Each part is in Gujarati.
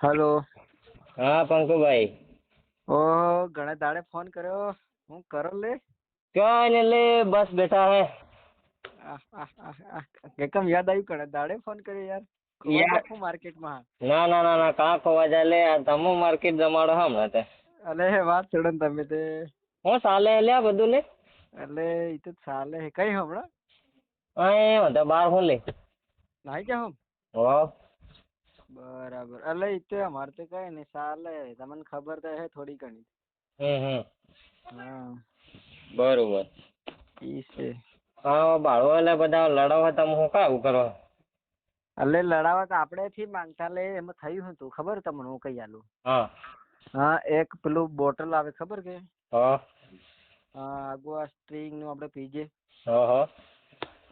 હલો. હા પંકુભાઈ. ઓહો, ઘણા દાડે ફોન કર્યો. હું કરો લે? ક્યાં ને લે, બસ બેઠા હે. કેમ યાદ આવ્યું? ઘણા દાડે ફોન કર્યો યાર. ખોવાઈ યાર ગયા હું માર્કેટમાં. ના ના ના ના, કાં ખોવા જાય લે, આ તમો માર્કેટ જમાડો હમણાં તે. અલે વાત છોડો ને તમે તે. હું ચાલે લે બધું લે. એટલે એ તો ચાલે કઈ હમણાં અહીં તો બાર હું લે. નાઈ ગયા હમ. હો. બરાબર. એટલે એ તો અમારે તો કઈ નહીં ચાલે, તમને ખબર તો હે થોડી ઘણી. હા બરોબર. ઈ છે. હા બાળો એટલે બધા લડાવા તમે હું કાવું કરો. એટલે લડાવા તો આપણે થી માંગતા લે, એમાં થયું હતું ખબર તમને? હું કઈ આલું. હા હા, એક પેલું બોટલ આવે ખબર કે? હા આગુ આ સ્ટ્રિંગ નું આપણે પીજે હા હા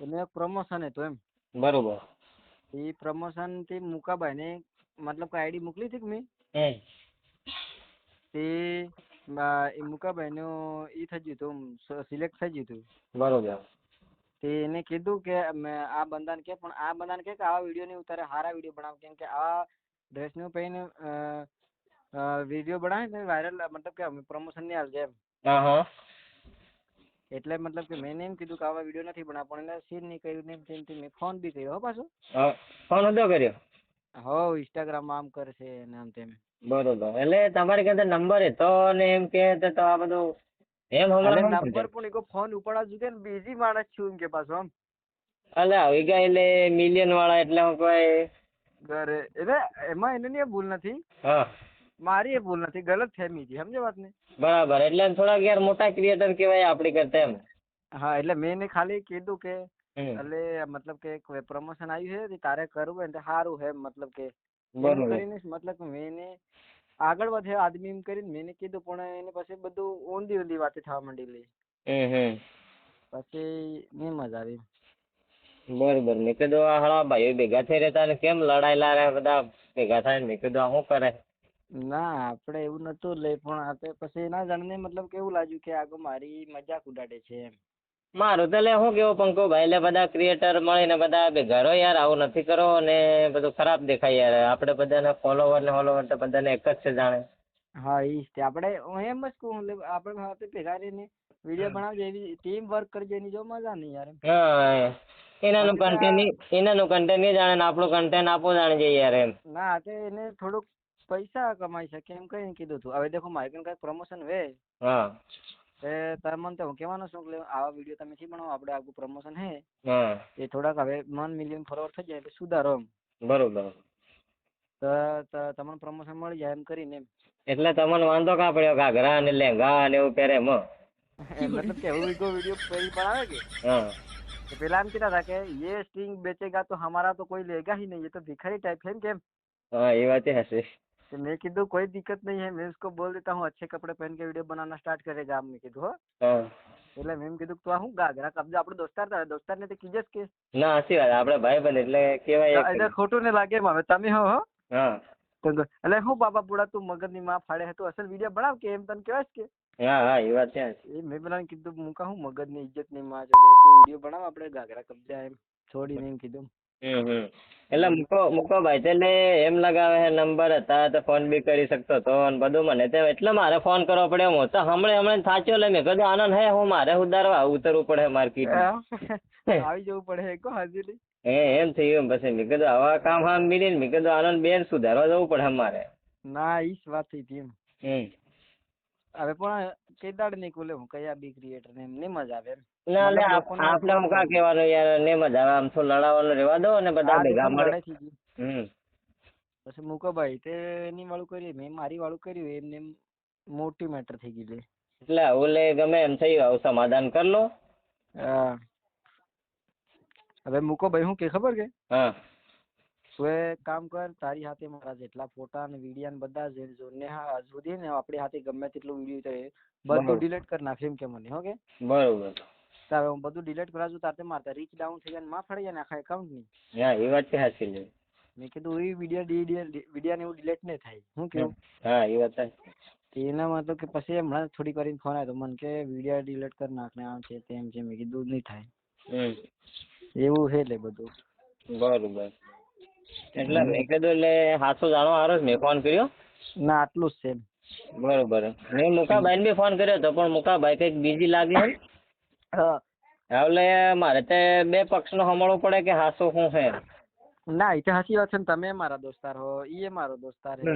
એનું એક પ્રમોશન હતું એમ. બરોબર. એ પ્રમોશન થી મુકાભાઈ ને મતલબ કે આઈડી મોકલી હતી કે મેં તે એ મુકાભાઈ નું ઈ થઈ ગયું હતું, સિલેક્ટ થઈ ગયું હતું. બરોબર. તે એને કીધું કે મેં આ બંદાને કે, પણ આ બંદાને કે આવા વિડીયો નહીં ઉતારે, સારા વિડીયો બનાવ, કેમ કે આ ડ્રેસ નું પહેરીને વિડીયો બનાવે ને વાયરલ, મતલબ કે પ્રમોશન નહીં આવશે એમ. હા હા એટલે મતલબ કે મેં એમ કીધું કે આવા વિડીયો નથી બનાવ, પણ એને સીન નહીં કર્યું ને તેમ મેં ફોન બી કર્યો હો પાછો. ફોન હતો કર્યો? હો, ઇન્સ્ટાગ્રામ આમ કરશે ને આમ તેમ. બરોબર. એટલે તમારી પાસે નંબર હતો ને એમ કે તો આ બધું એમ એટલે હમણાં નંબર પણ એક ફોન ઉપાડવા જોઈએ ને, બીજી માણસ છું એમ કે પાછો આમ. એટલે આવી ગયા એટલે મિલિયન વાળા એટલે હું કોઈ ઘરે એટલે એમાં એને ની ભૂલ નથી, હા મારી એ ભૂલ નથી, ગલત ફહેમી છે, સમજે વાત ને? બરાબર. એટલે થોડાક યાર મોટા ક્રિએટર કહેવાય આપડી કરતા એમ. હા, એટલે મેં એને ખાલી કીધું કે હમ. એટલે મતલબ કે પ્રમોશન આવ્યું છે તારે કરવું હોય ને સારું છે, મતલબ કે એમ બરોબર. કરીને મતલબ કે મેં એને આગળ વધે આદમી એમ કરીને મેં એને કીધું, પણ એને પછી બધું ઊંધી ઊંધી વાતે થવા માંડી લે. પછી નહીં મજા આવી. બરોબર. મેં કીધું આ હળા ભાઈઓ ભેગા થઈ રહેતા ને કેમ લડાયેલા રહ્યા બધા ભેગા થાય, મેં કીધું આ શું કરે. ના આપડે એવું નતું લે, પણ આપે પછી એના જણને મતલબ કેવું લાગ્યું કે આગળ મારી મજાક ઉડાડે છે એમ. મારું તો લે શું કેવું પંકુભાઈ, એટલે બધા ક્રિએટર મળીને બધા ભેગા રહો યાર, આવું નથી કરો ને બધું ખરાબ દેખાય યાર. આપણે બધાને ફોલોવર ને તો બધાને એક જ છે જાણે. હા ઈ જ આપણે હું એમ જ કહું, આપણે સાથે ભેગા રહીને વિડીયો બનાવજે, એવી ટીમ વર્ક કરજે, એની જો મજા નહીં યાર. હા, એનાનું પછી કન્ટેન્ટ નહીં જાણે ને આપણું કન્ટેન્ટ આપો જાણે છે યાર એમ. ના તે એને થોડુંક પૈસા કમાઈ શકે એમ કઈ કીધું તું. હવે દેખો મારે કઈ પ્રમોશન વે હા તાર મને તો હું કહેવાનો છું કે આવા વિડીયો તમે થી બનાવો, આપણે આગું પ્રમોશન હે હા એ થોડાક હવે 1 મિલિયન ફોલોવર થઈ જાય એટલે સુધારો એમ. બરોબર. તો તમને પ્રમોશન મળી જાય એમ કરીને એમ. એટલે તમને વાંધો કાં પડ્યો ઘાઘરા ને લેંગા ને એવું પહેરે એમાં? મતલબ કે એવું વિડીયો બનાવે કે હા तो पहला हम कहता था कि ये स्ट्रिंग बेचेगा तो हमारा तो कोई लेगा ही नहीं, ये तो भिखारी टाइप है क्या? हाँ ये बात है सही। तो मैं कीधु कोई दिक्कत नहीं है, मैं उसको बोल देता हूँ अच्छे कपड़े पहन के वीडियो बनाना स्टार्ट करेगा. मैं कीधु हो હા એટલે મેં કીધું તો હું ઘાઘરા કબજા આપણો દોસ્તાર ને તો કીજે કે ના સાચી વાત, આપણે ભાઈબંધ એટલે કેવાય એક. એટલે ખોટું ને લાગે હવે તમે હો હા એટલે હું બાબા બુડા તું મગજની માં ફાડે હે, તું અસલ વિડીયો બનાવ કે એમ તને કહેવાય કે હા હા એ વાત છે. એ મેં પેલા કીધું મુકા હું મગજની ઇજ્જત ની માં છે, તું વિડીયો બનાવ આપણે ઘાઘરા કબજા એમ છોડીને એમ કીધું. એટલે મૂકો ભાઈ, એટલે એમ લગાવે હે નંબર હતા તો ફોન બી કરી શકતો તો અને બધું મને તો એટલે મારે ફોન કરવો પડ્યો. હું તો હમણાં થાચ્યો લે, મેં કીધું આનંદ હે હું મારે ઉતારવા ઉતરવું પડે માર્કેટ આવી જવું પડે કો હાજરી. એમ થયું. પછી મેં કીધું આવા કામ હા મિલી, મેં કીધું આનંદ બેન સુધારવા જવું પડે અમારે. ના ઈ જ વાત થઈ એમ. હવે પણ કઈ દાડ નહીં ખુલે, હું કયા બી ક્રિએટર ને એમ નહીં મજા આવે એમ. ના લે આપણે હું કાં કહેવાનું યાર, ને મજા આવે આમ તો લડાવાનું રહેવા દો ને બધા ભેગા મળે. પછી મૂકો ભાઈ તે એની વાળું કર્યું, મેં મારી વાળું કર્યું, એમને મોટી મેટર થઈ ગઈ. એટલે ઓલે ગમે એમ થયું, આવું સમાધાન કર લો. હા હવે મૂકો ભાઈ હું કે ખબર કે હા તું એ કામ કર, તારી હાથે મારા જેટલા ફોટા અને વિડીયો બધા જોને હા સુધી ને આપણી હાથે ગમે તેટલું વિડીયો છે બધું ડિલીટ કરી નાખ એમ કે મને. હો કે બરોબર. તારે હું બધું ડિલીટ કરાવજો, તારે મારતા રીચ ડાઉન થઈ જાય, માં ફળી જાય ને આખા એકાઉન્ટ ની. હા એ વાત છે સાચી લે. મેં કીધું એ વિડીયો ને એવું ડિલીટ નહીં થાય. હું કેવું? હા એ વાત છે. એના મતલબ કે પછી હમણાં થોડીક વાર ફોન આવ્યો મને કે વિડીયો ડિલીટ કરી નાખ ને આમ છે તેમ છે. મેં કીધું નહીં થાય એવું છે લે બધું. બરોબર. એટલે મેં કીધું એટલે હાથું જાણવા હારો જ મેં ફોન કર્યો. ના આટલું જ છે એમ. બરોબર. મેં મુકાભાઈને બી ફોન કર્યો હતો પણ મુકાભાઈ કંઈક બીજી લાગે છે. હા. એટલે મારે તે બે પક્ષનું સાંભળવું પડે કે હાસું શું છે. ના એ તો સાચી વાત છે ને, તમે મારા દોસ્તાર હો, એ મારો દોસ્તાર છે,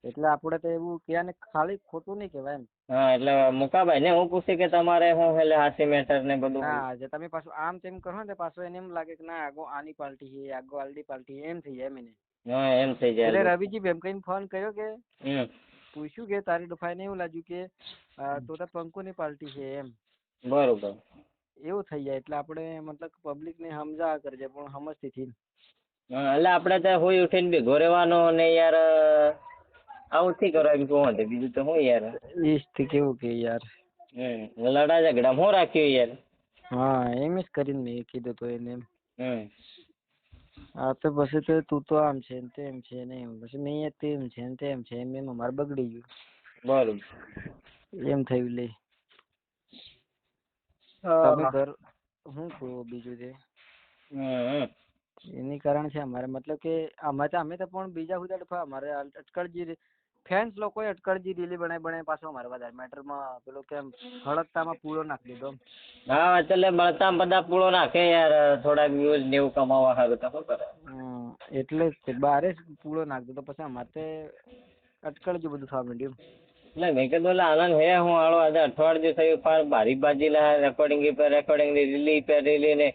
એટલે આપણે તો એવું ક્યાં ને ખાલી ખોટું નહીં કહેવાય એમ. હા એટલે મુકાભાઈને હું પૂછી કે તમારે શું એટલે હાસી મેટર ને બધું. ના જે તમે પાછું આમ તેમ કરો ને પાછું એને એમ લાગે કે ના આગો આની પાર્ટી છે, આગો આલડી પાર્ટી એમ થઈ જાય એમ એને. હા એમ થઈ જાય. એટલે રવિજી એમ કઈ ફોન કર્યો કે પૂછ્યું કે તારી ડોફાઈને એવું લાગ્યું કે તો પંકુની પાર્ટી છે એમ. બરોબર. એવું થઈ જાય એટલે આપણે મતલબ પબ્લિક ને સમજાવવા કરજે પણ સમજતી થી. એટલે આપણે તો હોઈ ઉઠીને ભેગો રહેવાનો ને યાર આવું થી કરો એમ કહું બીજું તો શું યાર. ઈજથી કેવું કે યાર. લડા ઝઘડા હું રાખ્યું યાર. હા એમ જ કરીને મેં કીધું તો એને એમ. હા તો પછી તો તું તો આમ છે ને તેમ છે ને એમ, પછી મેં તેમ છે ને તેમ છે એમ અમારે બગડી ગયું. બરોબર. એમ થયું લે. તમે ઘર શું કહું બીજું છે. એની કારણ છે અમારે મતલબ કે અમે તો પણ બીજા બધા અમારે અટકળજી ફેન્સ લોકોએ અટકળજી રીલી બનાવી પાછો અમારે વધારે મેટરમાં પેલો કેમ હળકતામાં પૂરો નાખી દીધો. હા એટલે બળતા બધા પૂળો નાખે યાર થોડાક વ્યૂઝ ને એવું કમાવા સારું તો શું કરે. એટલે જ બારે જ પૂળો નાખી દીધો પછી અમારે અટકળજી બધું થવા માંડ્યું. એટલે મેં કીધું આનંદ હે હું આળો આજે અઠવાડિયું થયું પાર ભારી બાજી રેકોર્ડિંગ રીલી ને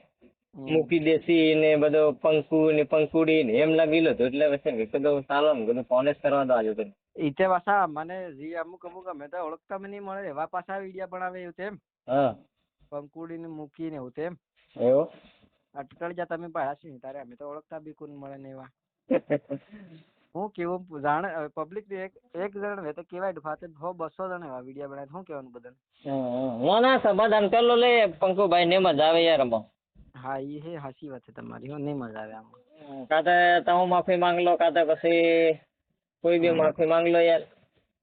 મૂકી દેસી ને બધો પંકુ ને પંકુડી ને એમ લાગી લો એટલે પછી મેં કીધું ચાલો ને બધું ફોન જ કરવા દો આજે તો. ઈતે પાછા મને જે અમુક અમે તો ઓળખતા નહીં મળે એવા પાછા વિડીયા બનાવે એવું તેમ. હા. પંકુડી ને મૂકી ને એવું તેમ. એવું. અટકળજા તમે પાયા છે તારે અમે તો ઓળખતા બી કોણ મળે ને એવા. હું કેવું જાણે પબ્લિક એક જણ હોય તો કેવાય ફાતે 100-200 જણ એવા વિડીયો બનાવે શું કહેવાનું બધાને. ના સમાધાન કરી લો લે પંકુભાઈ ને મજા આવે યાર આમાં. હા એ હે સાચી વાત છે તમારી, નહીં મજા આવે આમાં. કાતે તમે માફી માંગ લો કાતે પછી કોઈ બી માફી માંગ લો યાર.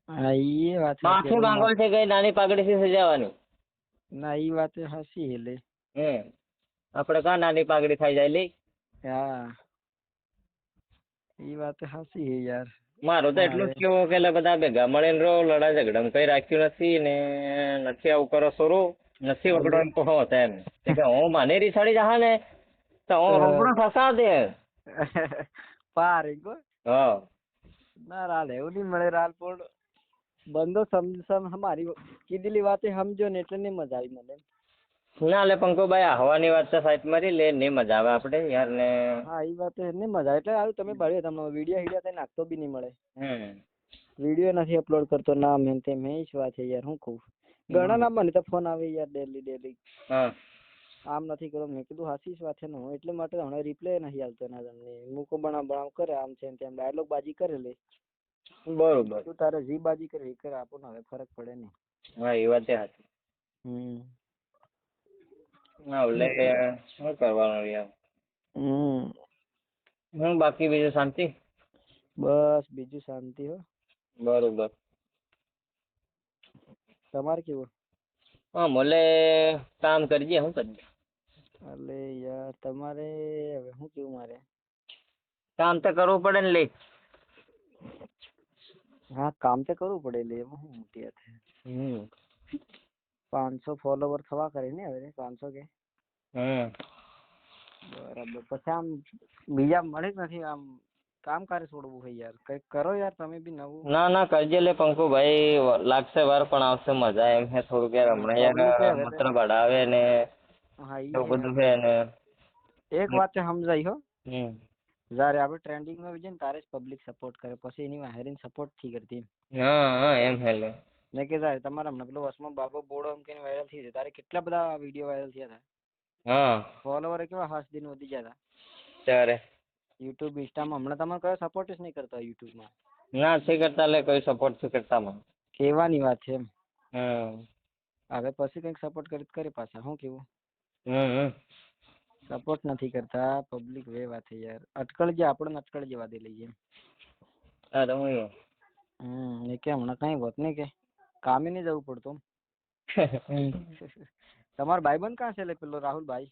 હા એ વાત માફી માંગો છે કઈ નાની પાઘડી થી સજાવાની. ના એ વાત સાચી હે લે. આપણે કાં નાની પાઘડી થઈ જાય લે. હા એ વાત સાચી હે યાર. મારું તો એટલું જ કેવું કે બધા ભેગા મળીને રહો, લડાઈ ઝઘડા કઈ રાખ્યું નથી ને નથી આવું કરો સોરું નથી વગડવાનું તો હો એમ કે હું માને રીસાડી જા ને તો હું રોકડો ફસા દે પાર હા ના રાલ એવું નહીં મળે રાલ પણ બંદો મારી કીધેલી વાતે સમજો ને એટલે નહીં મજા આવી મને. ના લે પંકુભાઈ હવાની વાત તો સાઈડ મારી લે નહીં મજા આવે આપણે યાર ને. હા એ વાત નહીં મજા આવે એટલે હાલ તમે ભાડ્યો તમને વિડીયો હીડિયા કઈ નાખતો બી નહીં મળે. વિડીયો નથી અપલોડ કરતો ના મેં તે મેં જ વાત છે યાર હું કહું. ઘણા ના મને તો ફોન આવે યાર ડેલી. આમ નથી કરો મેં કીધું હાચી જ વાત છે ને એટલે માટે હમણાં રિપ્લાય નથી આવતો એના તમને મૂકો બનાવ કરે આમ છે તેમ ડાયલોગ બાજી કરે લે. બરોબર. તું તારે જી બાજી કરે એ કરે આપો ને હવે ફરક પડે નહીં. હા એ વાત સાચી. ના લે શું કરવાનું યાર. હું બાકી બીજું શાંતિ. બસ બીજું શાંતિ હો. બરોબર. તમારે કેવું. હા મોલે કામ કરજે શું કરજે. અલે યાર તમારે હવે શું કેવું મારે. કામ તો કરવું પડે ને લે. હા કામ તો કરવું પડે લે એમાં શું મોટી વાત છે. 500 ફોલોવર થવા કરે ને હવે 500 કે. બરાબર પછી આમ બીજા મળે જ નથી આમ કામ કરે છોડવું હોય યાર કઈક કરો યાર તમે બી નવું. ના કરજે લે પંકુભાઈ લાગશે વાર પણ આવશે મજા એમ છે થોડુંક યાર હમણાં યાર માત્ર ભડાવે ને એવું બધું છે ને. એક વાત સમજાઈ હો. જયારે આપણે ટ્રેન્ડિંગ માં જઈએ ને તારે જ પબ્લિક સપોર્ટ કરે પછી એની હાયરિંગ સપોર્ટ થી કરતી. હા એમ હેલે. મેં કે સાહેબ તમારા હમણાં પેલો વસમાં બાબો બોડો એમ કઈને વાયરલ થઈ છે તારે કેટલા બધા વિડીયો વાયરલ થયા હતા. ફોલોવર કેવા 5 દિન વધી ગયા હતા. ત્યારે યુટ્યુબ ઇન્સ્ટામાં હમણાં તમારે કયો સપોર્ટ જ નહીં કરતા યુટ્યુબમાં. ના નથી કરતા લે કોઈ સપોર્ટ નથી કરતા મને. કેવાની વાત છે એમ. હવે પછી કઈક સપોર્ટ કરે પાછા શું કેવું. સપોર્ટ નથી કરતા પબ્લિક વે વાત છે યાર અટકળજે આપણે અટકળ જેવા દે લઈએ. અરે હું એ કે હમણાં કઈ હોત નહીં કે કામે નહીં જવું પડતું. તમારો ભાઈબંધ કાં છે લે પેલો રાહુલભાઈ.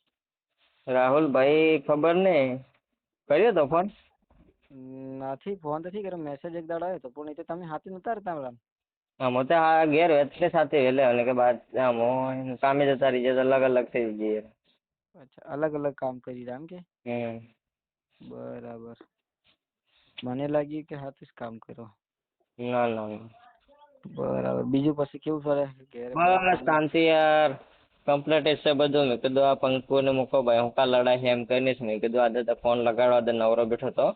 રાહુલભાઈ ખબર નહીં. કર્યો તો ફોન? નથી ફોન તો ઠીક મેસેજ એક દાડો આવ્યો તો પણ એ તો તમે હાથે નતા રહેતા હમણાં. આમ તો આ ઘેર એટલે સાથે એટલે અને કે બાદ આમ હોય કામે જતા રહી જાય અલગ અલગ થઈ જઈએ. અચ્છા અલગ અલગ કામ કરી રહ્યા એમ કે? બરાબર. મને લાગ્યું કે હાથે જ કામ કરો. ના ના. બરાબર. બીજું પછી કેવું કરે ઘેર? બસ શાંતિ યાર, કમ્પ્લીટ છે બધું. મેં કીધું આ પંકુને મૂકો ભાઈ, હું કા લડાઈ છે એમ કરીને મેં કીધું આજે તો ફોન લગાડવા દે, નવરો બેઠો તો.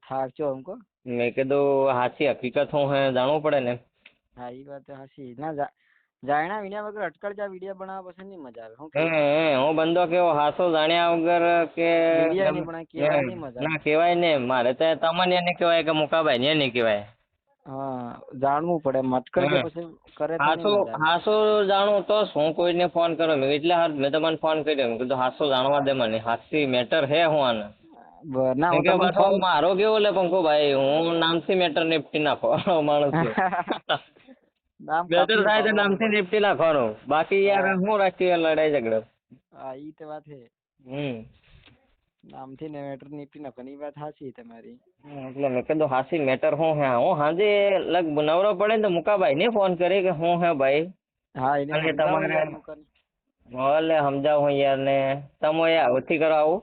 થાકજો हमको. મેં કીધું હાચી હકીકત શું હે જાણવું પડે ને. હા એ વાત હાચી. ના જાણ્યા વિના વગર અટકળજા વિડીયો બનાવવા પછી નહીં મજા આવે. શું હે કેવું? હું બંદો કેવો હાસો જાણ્યા વગર કે વિડીયો નહીં બનાવે કેવાય નહીં મજા ના કહેવાય ને. મારે તો તમને એને કહેવાય કે મુકાભાઈ ને નહીં કહેવાય. હા જાણવું પડે. અટકળજે પછી કરે તો નહીં મજા આવે. હાસો જાણું તો હું કોઈને ફોન કર્યો મેં એટલે મેં તમને ફોન કર્યો. મેં કીધું હાસો જાણવા દે મને, હાચી મેટર હે હું આને. ના હું તમને ફોન મારો કેવો લે પંકુભાઈ, હું નામથી મેટર નિપટી નાખો માણસ મેટર થાય તો નામથી નિપટી નાખવાનું. બાકી યાર હું રાખી લડાઈ ઝઘડો. હા ઈ તો વાત હે. નામથી ને મેટર નિપટી નાખવાની વાત સાચી તમારી. એટલે મેં કીધું હાચી મેટર શું હે. હું સાંજે નવરો પડે ને તો મુકાભાઈ ને ફોન કરી કે હું હે ભાઈ. હા એને તમારે ભલે સમજાવું યાર ને તમે આવતી કરો આવું.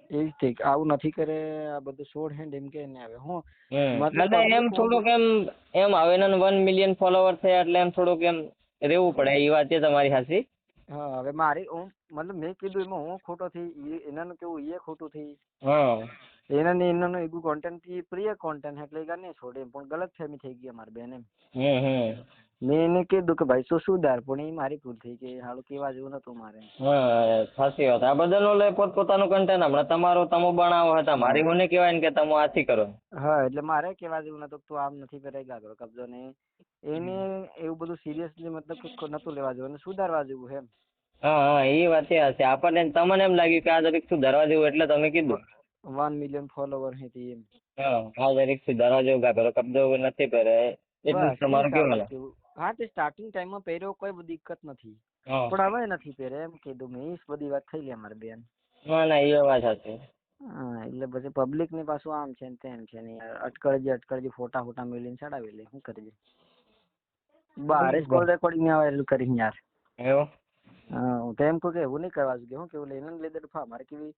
એ જ ઠીક. આવું નથી કરે આ બધું સોડ હેન્ડ એમ કે આવે હું મતલબ એમ થોડુંક એમ હવે 1 મિલિયન ફોલોવર થયા એટલે એમ થોડુંક એમ રહેવું પડે. એ વાત છે તમારી સાચી. હા હવે મારી મતલબ મેં કીધું એમાં હું ખોટો થઈ, એનાનું કેવું એ ખોટું થઈ. એનાનું એવું કોન્ટેન્ટ થી પ્રિય કોન્ટેન્ટ એટલે નહીં છોડે પણ ગલત ફેમી થઈ ગઈ અમારી બેન એમ. મેં એને કીધું કે ભાઈ સુધાર, પણ એ મારી ભૂલ થઈ કે હાલું કેવા જેવું નતું મારે. સાચી વાત. આ બધાનો લે પોતપોતાનું કન્ટેન્ટ. હમણાં તમારું તમે બનાવો હતા, મારી મને કહેવાય ને કે તમે આથી કરો. હા એટલે મારે કેવા જેવું નતું તું આમ નથી કરે ગાગરો કબજો ને એને એવું બધું સિરિયસલી મતલબ કે નતું લેવા જેવું, સુધારવા જેવું એમ. હા એ વાત છે. આપણને તમને એમ લાગ્યું કે આ જરીક સુધારવા જેવું એટલે તમે કીધું 1 મિલિયન ફોલોવર હે એમ. આ જરીક સુધારવા જેવું ગાગરો કબજો નથી કરે એટલું તમારું કેવું. હા તે સ્ટાર્ટિંગ ટાઈમમાં પહેર્યો કોઈ દિક્કત નથી, પણ હવે નથી પહેરે એમ કીધું મેં. બધી વાત થઈ ગઈ અમારી બેન. ના ના એ વાત હતી. હા એટલે પછી પબ્લિક ની પાછું આમ છે ને તેમ છે ને યાર. અટકળજી ફોટા મેળીને ચડાવી લે. શું કરીએ? બારે જ કોલ રેકોર્ડિંગ આવે એટલું કરી યાર. એવું? હા હું તો એમ કહું કે એવું નહીં કરવા જોઈએ. શું કેવું એને લીધે અમારે કેવી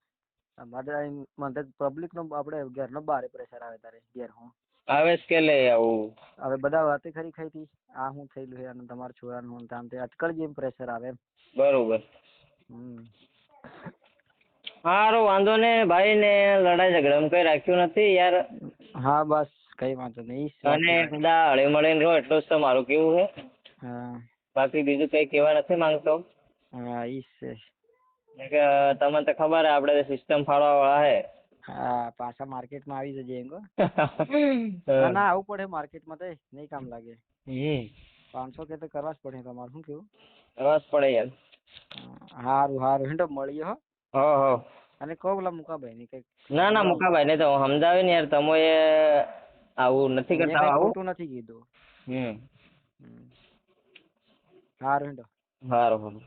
અમારે પબ્લિક નો આપણે ઘેર નો બારે પ્રેશર આવે તારે ઘેર હું આવે કે લે આવું. હવે બધા વાતે ખરી ખાઈ હતી આ શું થયેલું છે અને તમારા છોરાનું આમ તે અટકળજી એમ પ્રેશર આવે એમ. બરોબર. સારું વાંધો ને ભાઈ ને લડાઈ ઝઘડા કઈ રાખ્યું નથી યાર. હા બસ કઈ વાંધો નહીં. અને બધા હળી મળીને રહો એટલું જ તો મારું કેવું છે. બાકી બીજું કઈ કેવા નથી માંગતો. હા ઈ છે કે તમને તો ખબર હે આપડે સિસ્ટમ ફાળવા વાળા હે. હા પાછા માર્કેટમાં આવી જજે એમ. ના આવું પડે માર્કેટમાં તો નહીં કામ લાગે. 500 કે તો કરવા જ પડે તમારે. શું કેવું? કરવા જ પડે યાર. હારું હેંડો મળીએ હો. અને કહો પેલા મુકાભાઈ ને કઈક. ના મુકાભાઈ ને તો સમજાવે ને યાર. તમે આવું નથી કરતા. આવું ખોટું નથી કીધું. હારું હેંડો. હારું.